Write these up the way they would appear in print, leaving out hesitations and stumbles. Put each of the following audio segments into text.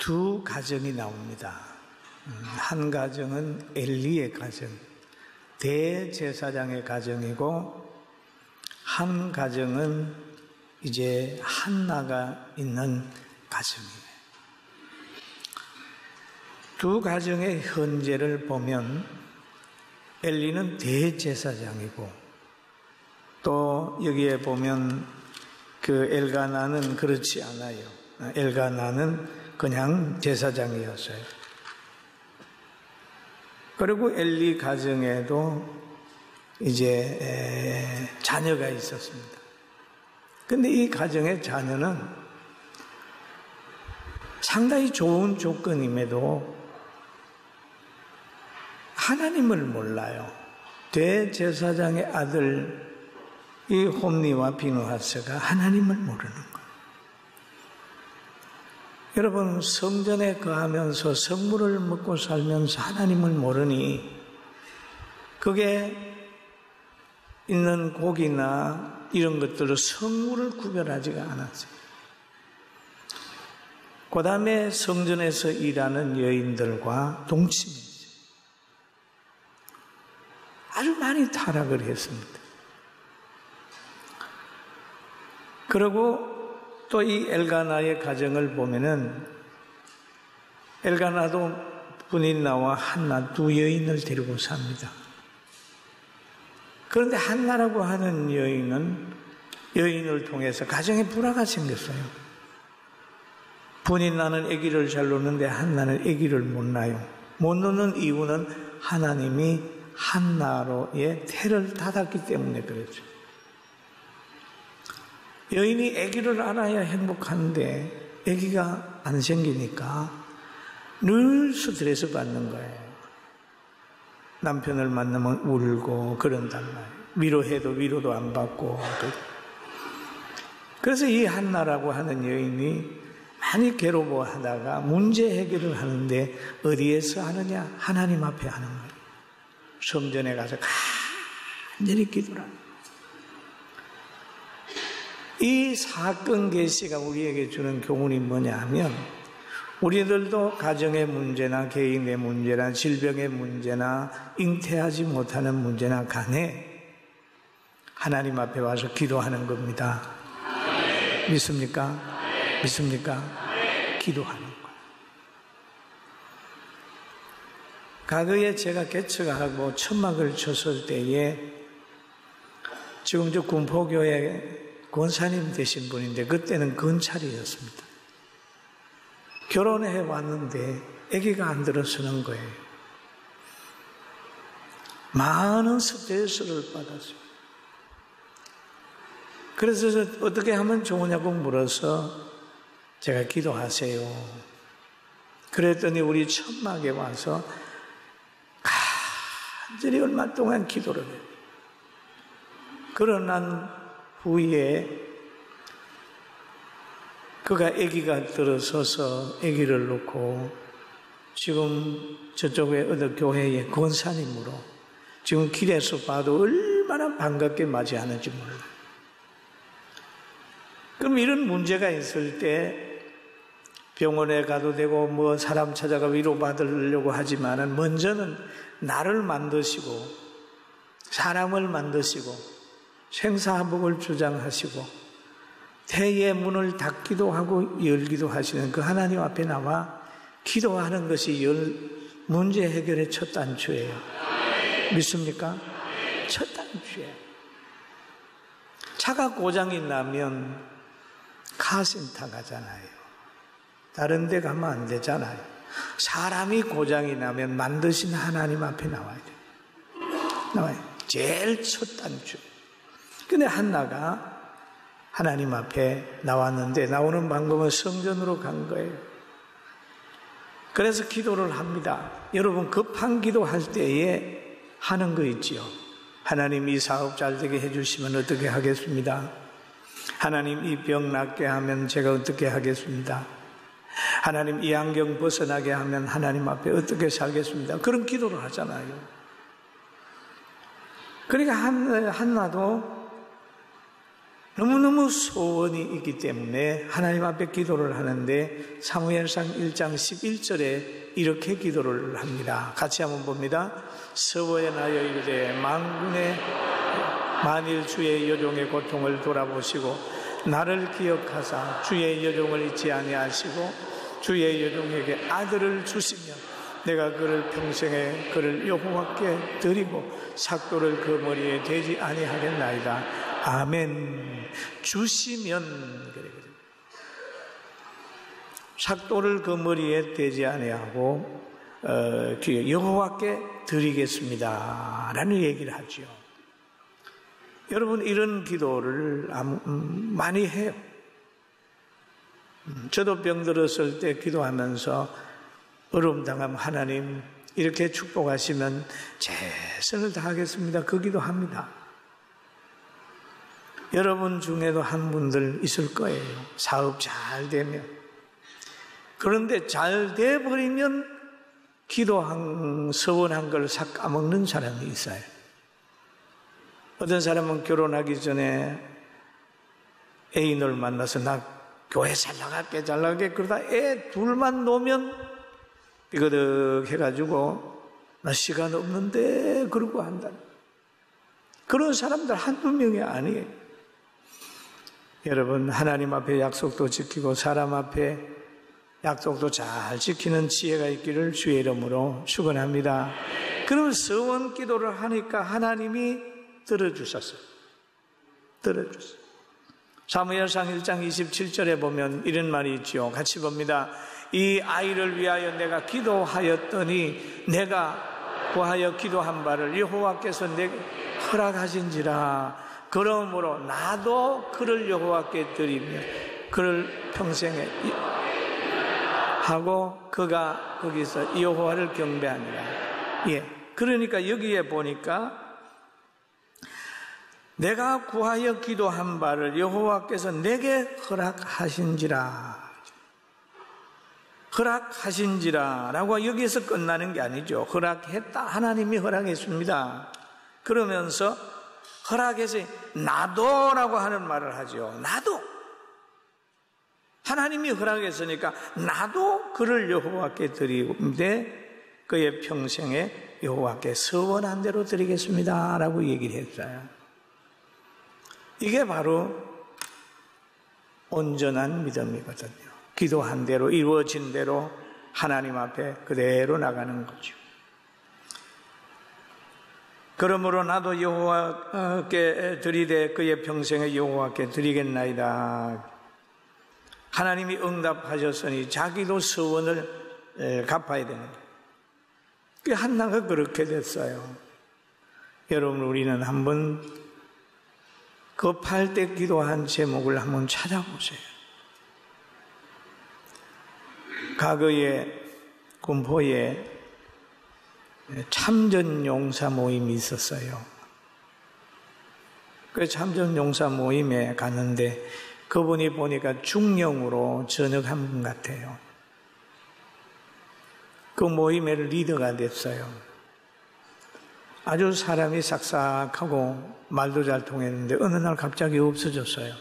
두 가정이 나옵니다. 한 가정은 엘리의 가정, 대제사장의 가정이고, 한 가정은 이제 한나가 있는 가정이에요. 두 가정의 현재를 보면 엘리는 대제사장이고, 또 여기에 보면 그 엘가나는 그렇지 않아요. 엘가나는 그냥 제사장이었어요. 그리고 엘리 가정에도 이제 자녀가 있었습니다. 근데 이 가정의 자녀는 상당히 좋은 조건임에도 하나님을 몰라요. 대제사장의 아들 이 홈니와 비느하스가 하나님을 모르는 거예요. 여러분, 성전에 거하면서 성물을 먹고 살면서 하나님을 모르니 그게 있는 고기나 이런 것들로 성물을 구별하지가 않았어요. 그 다음에 성전에서 일하는 여인들과 동침했어요. 아주 많이 타락을 했습니다. 그리고 또 이 엘가나의 가정을 보면은 엘가나도 분인나와 한나 두 여인을 데리고 삽니다. 그런데 한나라고 하는 여인을 통해서 가정에 불화가 생겼어요. 분인나는 아기를 잘 놓는데 한나는 아기를 못 낳아요. 못 놓는 이유는 하나님이 한나로의 태를 닫았기 때문에 그랬죠. 여인이 아기를 알아야 행복한데 아기가 안 생기니까 늘 스트레스 받는 거예요. 남편을 만나면 울고 그런단 말이에요. 위로해도 위로도 안 받고. 그래서 이 한나라고 하는 여인이 많이 괴로워하다가 문제 해결을 하는데 어디에서 하느냐? 하나님 앞에 하는 거예요. 성전에 가서 간절히 기도를 합니다. 이 사건 계시가 우리에게 주는 교훈이 뭐냐 하면 우리들도 가정의 문제나 개인의 문제나 질병의 문제나 잉태하지 못하는 문제나 간에 하나님 앞에 와서 기도하는 겁니다. 믿습니까? 믿습니까? 기도하는 거예요. 과거에 제가 개척하고 천막을 쳤을 때에 지금 저 군포교회 권사님 되신 분인데 그때는 건찰이었습니다. 결혼해 왔는데 아기가 안 들어서는 거예요. 많은 스트레스를 받았어요. 그래서 어떻게 하면 좋으냐고 물어서 제가 기도하세요. 그랬더니 우리 천막에 와서 간절히 얼마 동안 기도를 해요. 그러난 후에 그가 아기가 들어서서 아기를 놓고 지금 저쪽에 어느 교회의 권사님으로 지금 길에서 봐도 얼마나 반갑게 맞이하는지 몰라요. 그럼 이런 문제가 있을 때 병원에 가도 되고 뭐 사람 찾아가 위로받으려고 하지만은 먼저는 나를 만드시고 사람을 만드시고 생사복을 주장하시고 태의 문을 닫기도 하고 열기도 하시는 그 하나님 앞에 나와 기도하는 것이 문제 해결의 첫 단추예요. 믿습니까? 첫 단추예요. 차가 고장이 나면 카센터 가잖아요. 다른 데 가면 안 되잖아요. 사람이 고장이 나면 만드신 하나님 앞에 나와야 돼요. 나와요. 제일 첫 단추. 근데 한나가 하나님 앞에 나왔는데 나오는 방법은 성전으로 간 거예요. 그래서 기도를 합니다. 여러분 급한 기도할 때에 하는 거 있지요. 하나님 이 사업 잘 되게 해주시면 어떻게 하겠습니다. 하나님 이 병 낫게 하면 제가 어떻게 하겠습니다. 하나님 이 안경 벗어나게 하면 하나님 앞에 어떻게 살겠습니다. 그런 기도를 하잖아요. 그러니까 한나도 너무너무 소원이 있기 때문에 하나님 앞에 기도를 하는데 사무엘상 1장 11절에 이렇게 기도를 합니다. 같이 한번 봅니다. 서원하여 이르되 만군의 만일 주의 여종의 고통을 돌아보시고 나를 기억하사 주의 여종을 잊지 아니하시고 주의 여종에게 아들을 주시면 내가 그를 평생에 그를 여호와께 드리고 삭도를 그 머리에 대지 아니하겠나이다. 아멘. 주시면 그래. 삭도를 그 머리에 대지 아니하고 여호와께 드리겠습니다 라는 얘기를 하죠. 여러분, 이런 기도를 많이 해요. 저도 병들었을 때 기도하면서 어려움 당하면 하나님 이렇게 축복하시면 최선을 다하겠습니다 그 기도합니다. 여러분 중에도 한 분들 있을 거예요. 사업 잘 되면. 그런데 잘 돼버리면 서원한 걸 싹 까먹는 사람이 있어요. 어떤 사람은 결혼하기 전에 애인을 만나서 나 교회 잘 나갈게 그러다 애 둘만 놓으면 삐거덕 해가지고 나 시간 없는데 그러고 한다. 그런 사람들 한두 명이 아니에요. 여러분, 하나님 앞에 약속도 지키고 사람 앞에 약속도 잘 지키는 지혜가 있기를 주의 이름으로 축원합니다. 그러면 서원 기도를 하니까 하나님이 들어주셨어요. 사무엘상 1장 27절에 보면 이런 말이 있죠. 같이 봅니다. 이 아이를 위하여 내가 기도하였더니 내가 구하여 기도한 바를 여호와께서 내게 허락하신지라. 그러므로 나도 그를 여호와께 드리며 그를 평생에 하고 그가 거기서 여호와를 경배하니라. 예. 그러니까 여기에 보니까 내가 구하여 기도한 바를 여호와께서 내게 허락하신지라라고 여기에서 끝나는 게 아니죠. 허락했다. 하나님이 허락했습니다. 그러면서 허락해서 나도라고 하는 말을 하죠. 나도. 하나님이 허락했으니까 나도 그를 여호와께 드리는데 그의 평생에 여호와께 서원한 대로 드리겠습니다 라고 얘기를 했어요. 이게 바로 온전한 믿음이거든요. 기도한 대로 이루어진 대로 하나님 앞에 그대로 나가는 거죠. 그러므로 나도 여호와께 드리되 그의 평생에 여호와께 드리겠나이다. 하나님이 응답하셨으니 자기도 서원을 갚아야 되는 거예요. 그 한나가 그렇게 됐어요. 여러분, 우리는 한번 급할 때 기도한 제목을 한번 찾아보세요. 과거에 군포에 참전용사 모임이 있었어요. 그 참전용사 모임에 갔는데 그분이 보니까 중령으로 전역한 분 같아요. 그 모임의 리더가 됐어요. 아주 사람이 싹싹하고 말도 잘 통했는데 어느 날 갑자기 없어졌어요.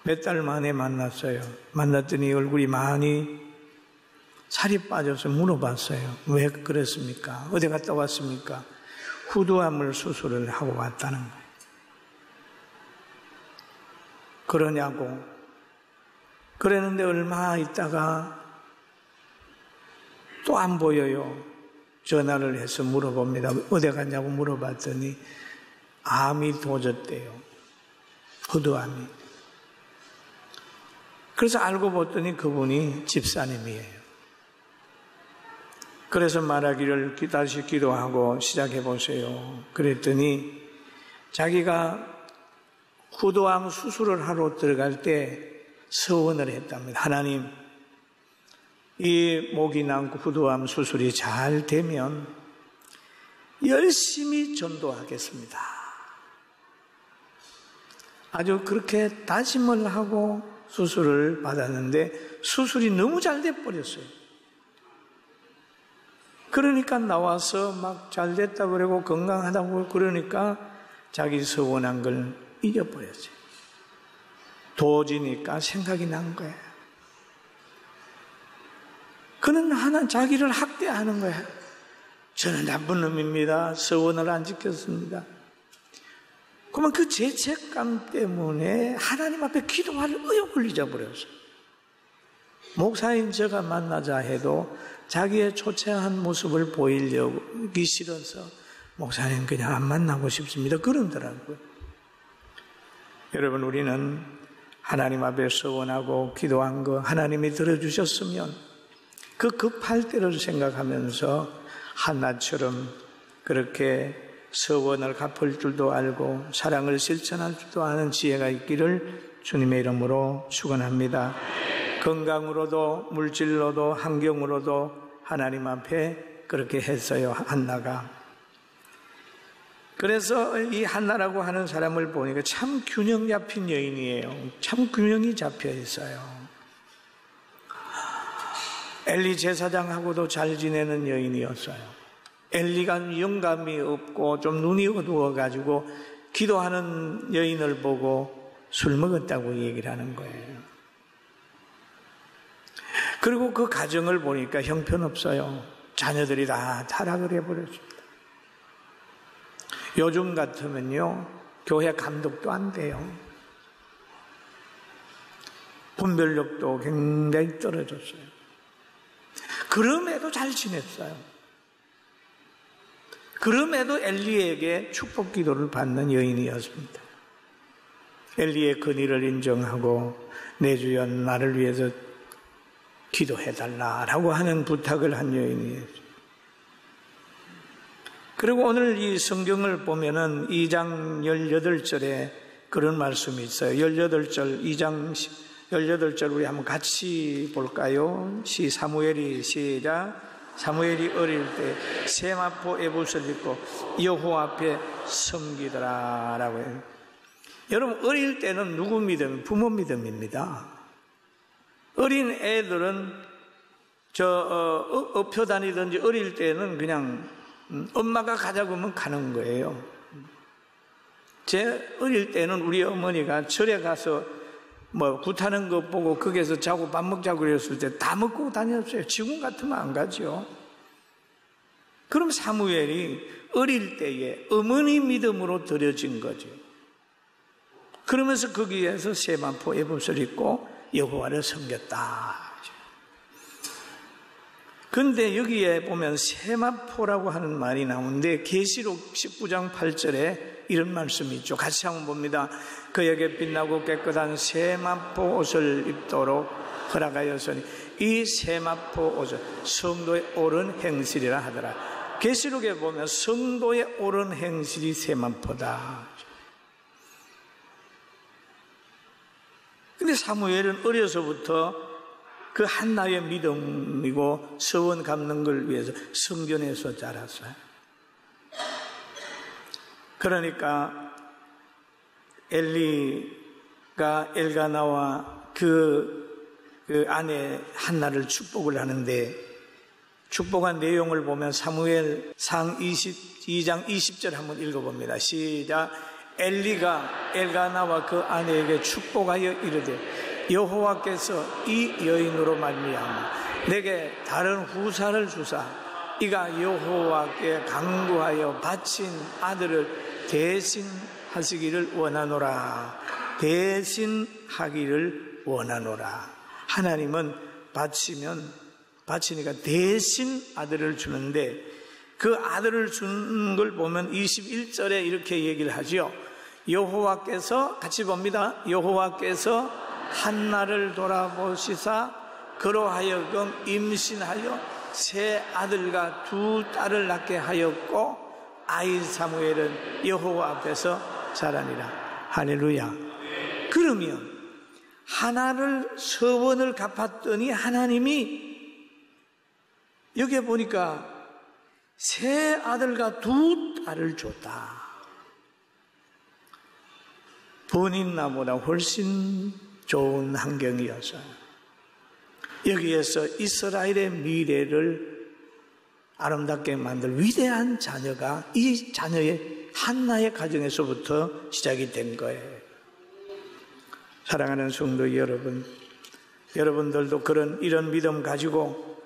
몇 달 만에 만났어요. 만났더니 얼굴이 많이 살이 빠져서 물어봤어요. 왜 그랬습니까? 어디 갔다 왔습니까? 후두암을 수술을 하고 왔다는 거예요. 그러냐고. 그랬는데 얼마 있다가 또 안 보여요. 전화를 해서 물어봅니다. 어디 갔냐고 물어봤더니 암이 도졌대요. 후두암이. 그래서 알고 봤더니 그분이 집사님이에요. 그래서 말하기를 다시 기도하고 시작해보세요. 그랬더니 자기가 후두암 수술을 하러 들어갈 때 서원을 했답니다. 하나님, 이 목이 남고 후두암 수술이 잘 되면 열심히 전도하겠습니다. 아주 그렇게 다짐을 하고 수술을 받았는데 수술이 너무 잘 돼버렸어요. 그러니까 나와서 막 잘 됐다고 그러고 건강하다고 그러니까 자기 서원한 걸 잊어버렸어요. 도지니까 생각이 난 거예요. 그는 자기를 학대하는 거예요. 저는 나쁜 놈입니다. 서원을 안 지켰습니다. 그러면 그 죄책감 때문에 하나님 앞에 기도할 의욕을 잊어버렸어요. 목사인 제가 만나자 해도 자기의 초췌한 모습을 보이려기 싫어서 목사님 그냥 안 만나고 싶습니다. 그러더라고요. 여러분, 우리는 하나님 앞에 서원하고 기도한 거 하나님이 들어주셨으면 그 급할 때를 생각하면서 한나처럼 그렇게 서원을 갚을 줄도 알고 사랑을 실천할 줄도 아는 지혜가 있기를 주님의 이름으로 축원합니다. 건강으로도 물질로도 환경으로도 하나님 앞에 그렇게 했어요, 한나가. 그래서 이 한나라고 하는 사람을 보니까 참 균형 잡힌 여인이에요. 참 균형이 잡혀 있어요. 엘리 제사장하고도 잘 지내는 여인이었어요. 엘리가 영감이 없고 좀 눈이 어두워가지고 기도하는 여인을 보고 술 먹었다고 얘기를 하는 거예요. 그리고 그 가정을 보니까 형편없어요. 자녀들이 다 타락을 해버렸습니다. 요즘 같으면요, 교회 감독도 안 돼요. 분별력도 굉장히 떨어졌어요. 그럼에도 잘 지냈어요. 그럼에도 엘리에게 축복 기도를 받는 여인이었습니다. 엘리의 근의를 인정하고 내 주여 나를 위해서 기도해달라라고 하는 부탁을 한 여인이에요. 그리고 오늘 이 성경을 보면은 2장 18절에 그런 말씀이 있어요. 18절, 2장 18절 우리 한번 같이 볼까요? 사무엘이 시작. 사무엘이 어릴 때 세마포 에봇을 입고 여호와 앞에 섬기더라라고 해요. 여러분, 어릴 때는 누구 믿음? 부모 믿음입니다. 어린 애들은 업혀 다니든지 어릴 때는 그냥 엄마가 가자고 하면 가는 거예요. 제 어릴 때는 우리 어머니가 절에 가서 굿하는 거 보고 거기에서 자고 밥 먹자고 그랬을 때 다 먹고 다녔어요. 지금 같으면 안 가죠. 그럼 사무엘이 어릴 때에 어머니 믿음으로 들여진 거죠. 그러면서 거기에서 세마포 에봇을 입고 여호와를 섬겼다. 그런데 여기에 보면 세마포라고 하는 말이 나오는데 계시록 19장 8절에 이런 말씀이 있죠. 같이 한번 봅니다. 그에게 빛나고 깨끗한 세마포 옷을 입도록 허락하였으니 이 세마포 옷은 성도의 옳은 행실이라 하더라. 계시록에 보면 성도의 옳은 행실이 세마포다. 근데 사무엘은 어려서부터 그 한나의 믿음이고 서원 갚는 걸 위해서 성전에서 자랐어요. 그러니까 엘리가 엘가나와 그 아내 한나를 축복을 하는데 축복한 내용을 보면 사무엘상 22장 20절 한번 읽어봅니다. 시작. 엘리가 엘가나와 그 아내에게 축복하여 이르되 여호와께서 이 여인으로 말미암아 내게 다른 후사를 주사 이가 여호와께 간구하여 바친 아들을 대신하시기를 원하노라. 대신하기를 원하노라. 하나님은 바치니까 대신 아들을 주는데 그 아들을 주는 걸 보면 21절에 이렇게 얘기를 하죠. 여호와께서 같이 봅니다. 여호와께서 한나를 돌아보시사 그로하여금 임신하여 세 아들과 두 딸을 낳게 하였고 아이 사무엘은 여호와 앞에서 자라니라. 할렐루야. 그러면 하나를 서원을 갚았더니 하나님이 여기에 보니까 세 아들과 두 딸을 줬다. 본인 나보다 훨씬 좋은 환경이었어요. 여기에서 이스라엘의 미래를 아름답게 만들 위대한 자녀가 이 자녀의 한나의 가정에서부터 시작이 된 거예요. 사랑하는 성도 여러분, 여러분들도 이런 믿음 가지고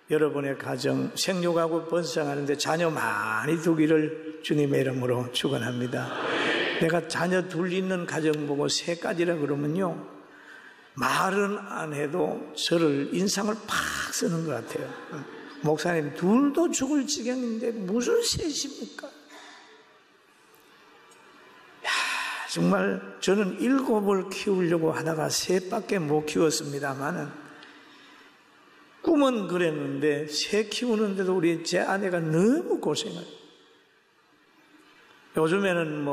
여러분의 가정 생육하고 번성하는데 자녀 많이 두기를 주님의 이름으로 축원합니다. 내가 자녀 둘 있는 가정 보고 3가지라 그러면요, 말은 안 해도 저를 인상을 팍 쓰는 것 같아요. 목사님, 둘도 죽을 지경인데 무슨 셋입니까? 정말 저는 7을 키우려고 하다가 3밖에 못 키웠습니다만은 꿈은 그랬는데 3 키우는데도 제 아내가 너무 고생을. 요즘에는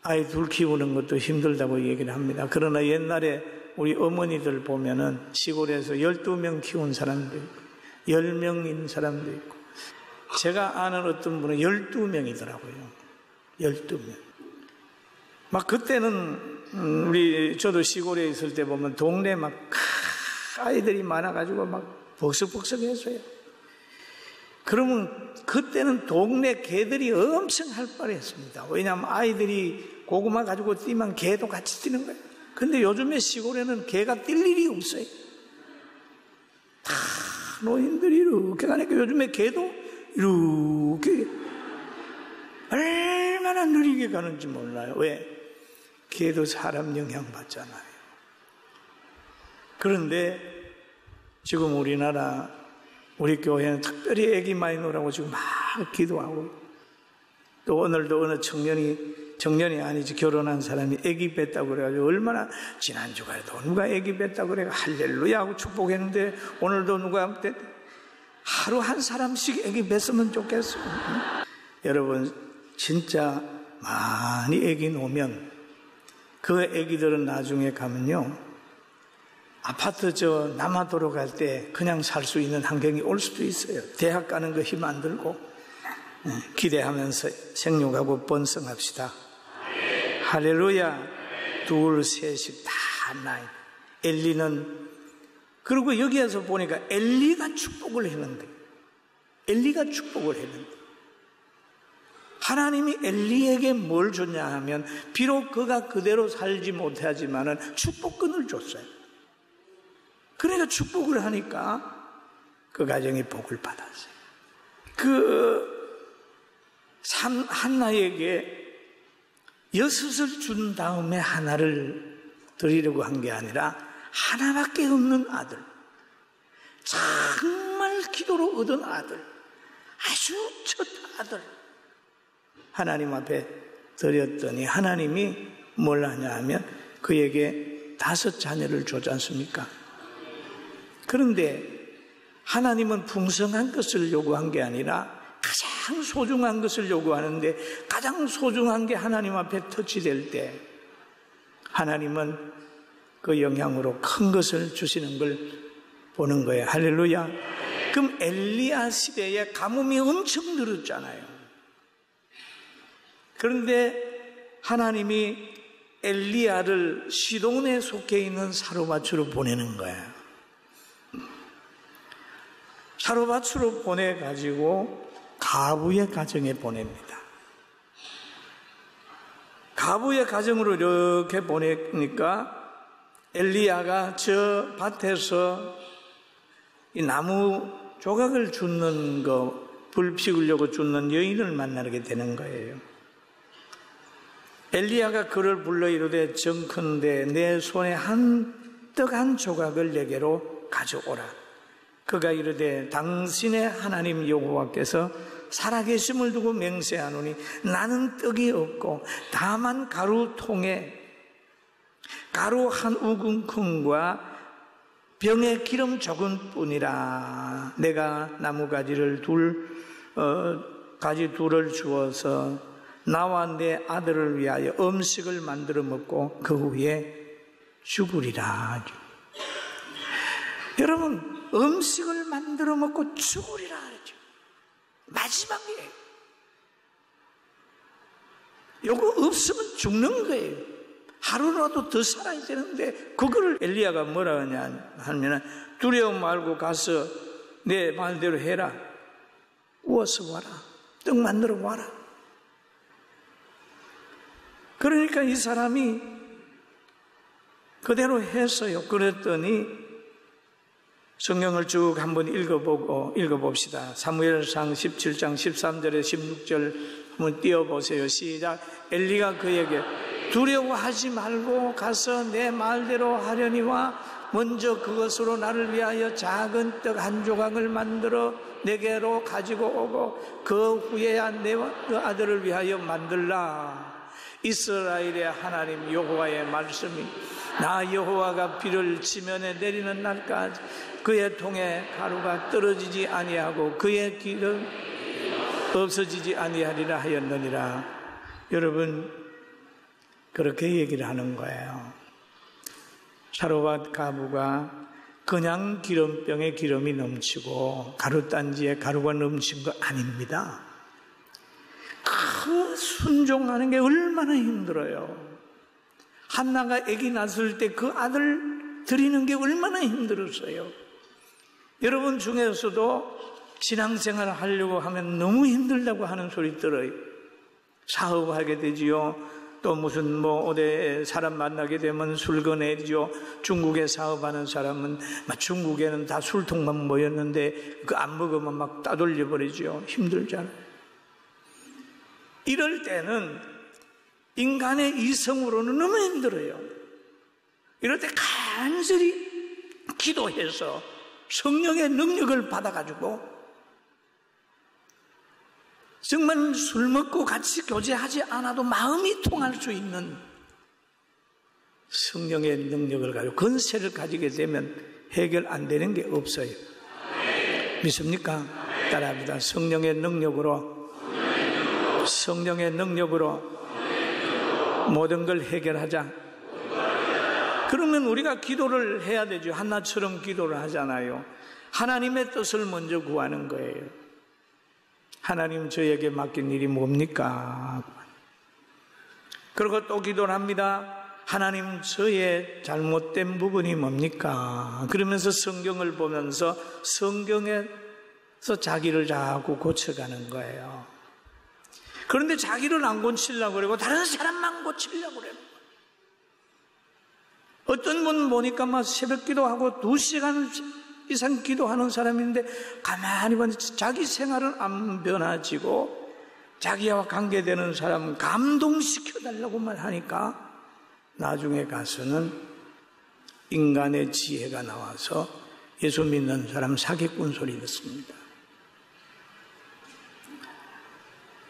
아이 2 키우는 것도 힘들다고 얘기를 합니다. 그러나 옛날에 우리 어머니들 보면은 시골에서 12명 키운 사람도 있고 10명인 사람도 있고, 제가 아는 어떤 분은 12명이더라고요. 12명. 막 그때는 저도 시골에 있을 때 보면 동네 막 아이들이 많아가지고 막 벅석벅석했어요. 그러면 그때는 동네 개들이 엄청 활발했습니다. 왜냐하면 아이들이 고구마 가지고 뛰면 개도 같이 뛰는 거예요. 근데 요즘에 시골에는 개가 뛸 일이 없어요. 다 노인들이 이렇게 가니까 요즘에 개도 이렇게 얼마나 느리게 가는지 몰라요. 왜? 개도 사람 영향 받잖아요. 그런데 지금 우리나라, 우리 교회는 특별히 애기 많이 놀라고 지금 막 기도하고, 또 오늘도 어느 청년이 아니지, 결혼한 사람이 애기 뺐다고 그래가지고 얼마나, 지난 주간에도 누가 애기 뺐다고 그래 할렐루야 하고 축복했는데, 오늘도 누가 하루 한 사람씩 애기 뺐으면 좋겠어요. 여러분, 진짜 많이 애기 놓으면 그 애기들은 나중에 가면요, 아파트 남아도로 갈 때 그냥 살 수 있는 환경이 올 수도 있어요. 대학 가는 거 힘 안 들고 기대하면서 생육하고 번성합시다. 할렐루야. 2, 3씩 다 나이. 엘리는, 그리고 여기에서 보니까 엘리가 축복을 했는데, 엘리가 축복을 했는데, 하나님이 엘리에게 뭘 줬냐 하면, 비록 그가 그대로 살지 못하지만은 축복권을 줬어요. 그러니까 축복을 하니까 그 가정이 복을 받았어요. 한나에게 6을 준 다음에 하나를 드리려고 한 게 아니라 하나밖에 없는 아들, 정말 기도로 얻은 아들, 아주 첫 아들 하나님 앞에 드렸더니 하나님이 뭘 하냐 하면 그에게 5 자녀를 주지 않습니까? 그런데 하나님은 풍성한 것을 요구한 게 아니라 가장 소중한 것을 요구하는데, 가장 소중한 게 하나님 앞에 터치될 때 하나님은 그 영향으로 큰 것을 주시는 걸 보는 거예요. 할렐루야. 그럼 엘리야 시대에 가뭄이 엄청 늘었잖아요. 그런데 하나님이 엘리야를 시돈에 속해 있는 사르밧으로 보내는 거예요. 사르밧으로 보내가지고 가부의 가정에 보냅니다. 가부의 가정으로 이렇게 보내니까 엘리야가 저 밭에서 이 나무 조각을 줍는 거, 불 피우려고 줍는 여인을 만나게 되는 거예요. 엘리야가 그를 불러 이르되, 정컨대 내 손에 떡 한 조각을 내게로 가져오라. 그가 이르되, 당신의 하나님 여호와께서 살아계심을 두고 맹세하노니 나는 떡이 없고 다만 가루통에 가루 한 우금큼과 병에 기름 조금 뿐이라. 내가 나무가지를 가지 둘을 주어서 나와 내 아들을 위하여 음식을 만들어 먹고 그 후에 죽으리라. 여러분, 음식을 만들어 먹고 죽으리라 하죠. 마지막이에요. 요거 없으면 죽는 거예요. 하루라도 더 살아야 되는데, 그거를 엘리야가 뭐라 하냐 하면, 두려움 말고 가서 내 말대로 해라. 구워서 와라. 떡 만들어 와라. 그러니까 이 사람이 그대로 했어요. 그랬더니 성경을 쭉 한번 읽어봅시다. 사무엘상 17장 13절에 16절 한번 띄워보세요. 시작. 엘리가 그에게 두려워하지 말고 가서 내 말대로 하려니와 먼저 그것으로 나를 위하여 작은 떡 한 조각을 만들어 내게로 가지고 오고 그 후에야 내 아들을 위하여 만들라. 이스라엘의 하나님 여호와의 말씀이 나 여호와가 비를 지면에 내리는 날까지 그의 통에 가루가 떨어지지 아니하고 그의 길은 없어지지 아니하리라 하였느니라. 여러분, 그렇게 얘기를 하는 거예요. 사로밧 가부가 그냥 기름병에 기름이 넘치고 가루단지에 가루가 넘친 거 아닙니다. 그 순종하는 게 얼마나 힘들어요. 한나가 아기 낳았을 때 그 아들 드리는 게 얼마나 힘들었어요. 여러분 중에서도 신앙생활을 하려고 하면 너무 힘들다고 하는 소리 들어요. 사업하게 되지요. 또 무슨 어디 사람 만나게 되면 술 거내지요. 중국에 사업하는 사람은 중국에는 다 술통만 모였는데 그 안 먹으면 막 따돌려 버리죠. 힘들잖아요. 이럴 때는 인간의 이성으로는 너무 힘들어요. 이럴 때 간절히 기도해서 성령의 능력을 받아가지고 정말 술 먹고 같이 교제하지 않아도 마음이 통할 수 있는 성령의 능력을 가지고 권세를 가지게 되면 해결 안 되는 게 없어요. 믿습니까? 따라합니다. 성령의 능력으로 모든 걸 해결하자. 그러면 우리가 기도를 해야 되죠. 한나처럼 기도를 하잖아요. 하나님의 뜻을 먼저 구하는 거예요. 하나님, 저에게 맡긴 일이 뭡니까? 그리고 또 기도를 합니다. 하나님, 저의 잘못된 부분이 뭡니까? 그러면서 성경을 보면서 성경에서 자기를 자꾸 고쳐가는 거예요. 그런데 자기를 안 고치려고 그러고 다른 사람만 고치려고 그래요. 어떤 분 보니까 막 새벽 기도하고 2시간 이상 기도하는 사람인데 가만히 보면 자기 생활은 안 변화지고 자기와 관계되는 사람은 감동시켜달라고만 하니까 나중에 가서는 인간의 지혜가 나와서 예수 믿는 사람 사기꾼 소리 듣습니다.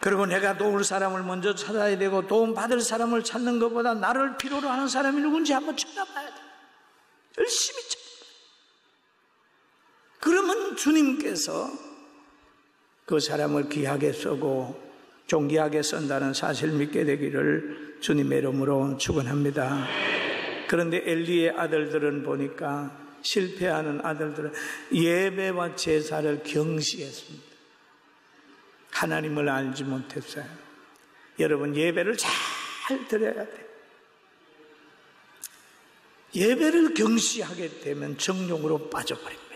그리고 내가 도울 사람을 먼저 찾아야 되고 도움 받을 사람을 찾는 것보다 나를 필요로 하는 사람이 누군지 한번 찾아봐야 돼. 열심히 찾아봐야 돼. 그러면 주님께서 그 사람을 귀하게 쓰고 존귀하게 쓴다는 사실 믿게 되기를 주님의 이름으로 축원합니다. 그런데 엘리의 아들들은 보니까 실패하는 아들들은 예배와 제사를 경시했습니다. 하나님을 알지 못했어요. 여러분, 예배를 잘 드려야 돼요. 예배를 경시하게 되면 정욕으로 빠져버립니다.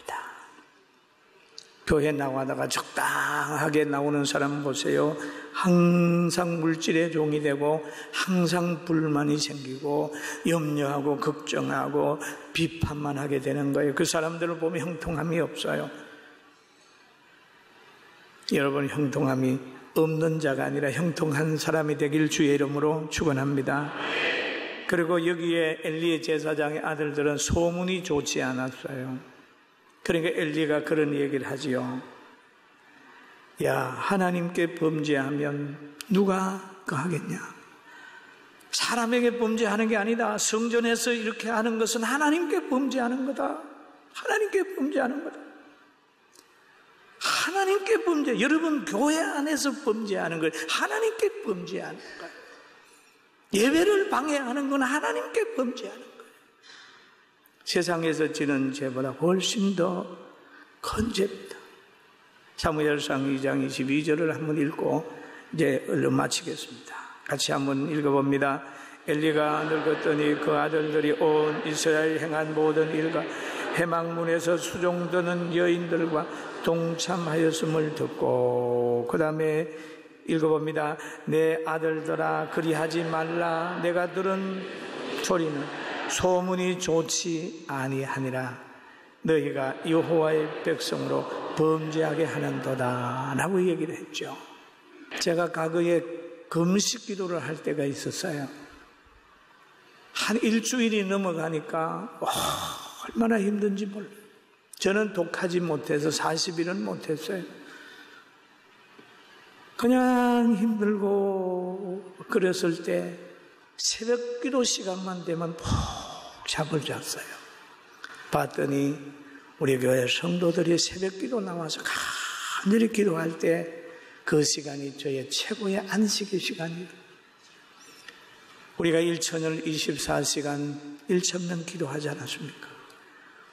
교회 나가다가 적당하게 나오는 사람 보세요. 항상 물질의 종이 되고 항상 불만이 생기고 염려하고 걱정하고 비판만 하게 되는 거예요. 그 사람들을 보면 형통함이 없어요. 여러분, 형통함이 없는 자가 아니라 형통한 사람이 되길 주의 이름으로 축원합니다. 그리고 여기에 엘리의 제사장의 아들들은 소문이 좋지 않았어요. 그러니까 엘리가 그런 얘기를 하지요. 야, 하나님께 범죄하면 누가 하겠냐? 사람에게 범죄하는 게 아니다. 성전에서 이렇게 하는 것은 하나님께 범죄하는 거다. 하나님께 범죄하는 거다. 하나님께 범죄. 여러분, 교회 안에서 범죄하는 걸 하나님께 범죄하는 거예요. 예배를 방해하는 건 하나님께 범죄하는 거예요. 세상에서 지는 죄보다 훨씬 더 큰 죄입니다. 사무엘상 2장 22절을 한번 읽고 이제 얼른 마치겠습니다. 같이 한번 읽어봅니다. 엘리가 늙었더니 그 아들들이 온 이스라엘 행한 모든 일과 해망문에서 수종드는 여인들과 동참하였음을 듣고, 그 다음에 읽어봅니다. 내 아들들아 그리하지 말라. 내가 들은 소리는 소문이 좋지 아니하니라. 너희가 여호와의 백성으로 범죄하게 하는도다 라고 얘기를 했죠. 제가 과거에 금식 기도를 할 때가 있었어요. 한 일주일이 넘어가니까 얼마나 힘든지 몰라요. 저는 독하지 못해서 40일은 못했어요. 그냥 힘들고 그랬을 때 새벽 기도 시간만 되면 푹 잠을 잤어요. 봤더니 우리 교회 성도들이 새벽 기도 나와서 간절히 기도할 때 그 시간이 저의 최고의 안식의 시간이에요. 우리가 1000일 24시간 1000명 기도하지 않았습니까?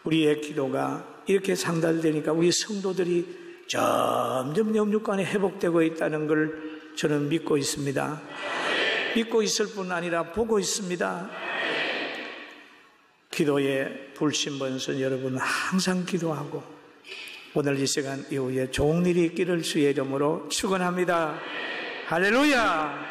우리의 기도가 이렇게 상달되니까 우리 성도들이 점점 영육간에 회복되고 있다는 걸 저는 믿고 있습니다. 믿고 있을 뿐 아니라 보고 있습니다. 기도에 불신번선 여러분 항상 기도하고 오늘 이 시간 이후에 좋은 일이 있기를 주의 이름으로 축원합니다. 할렐루야.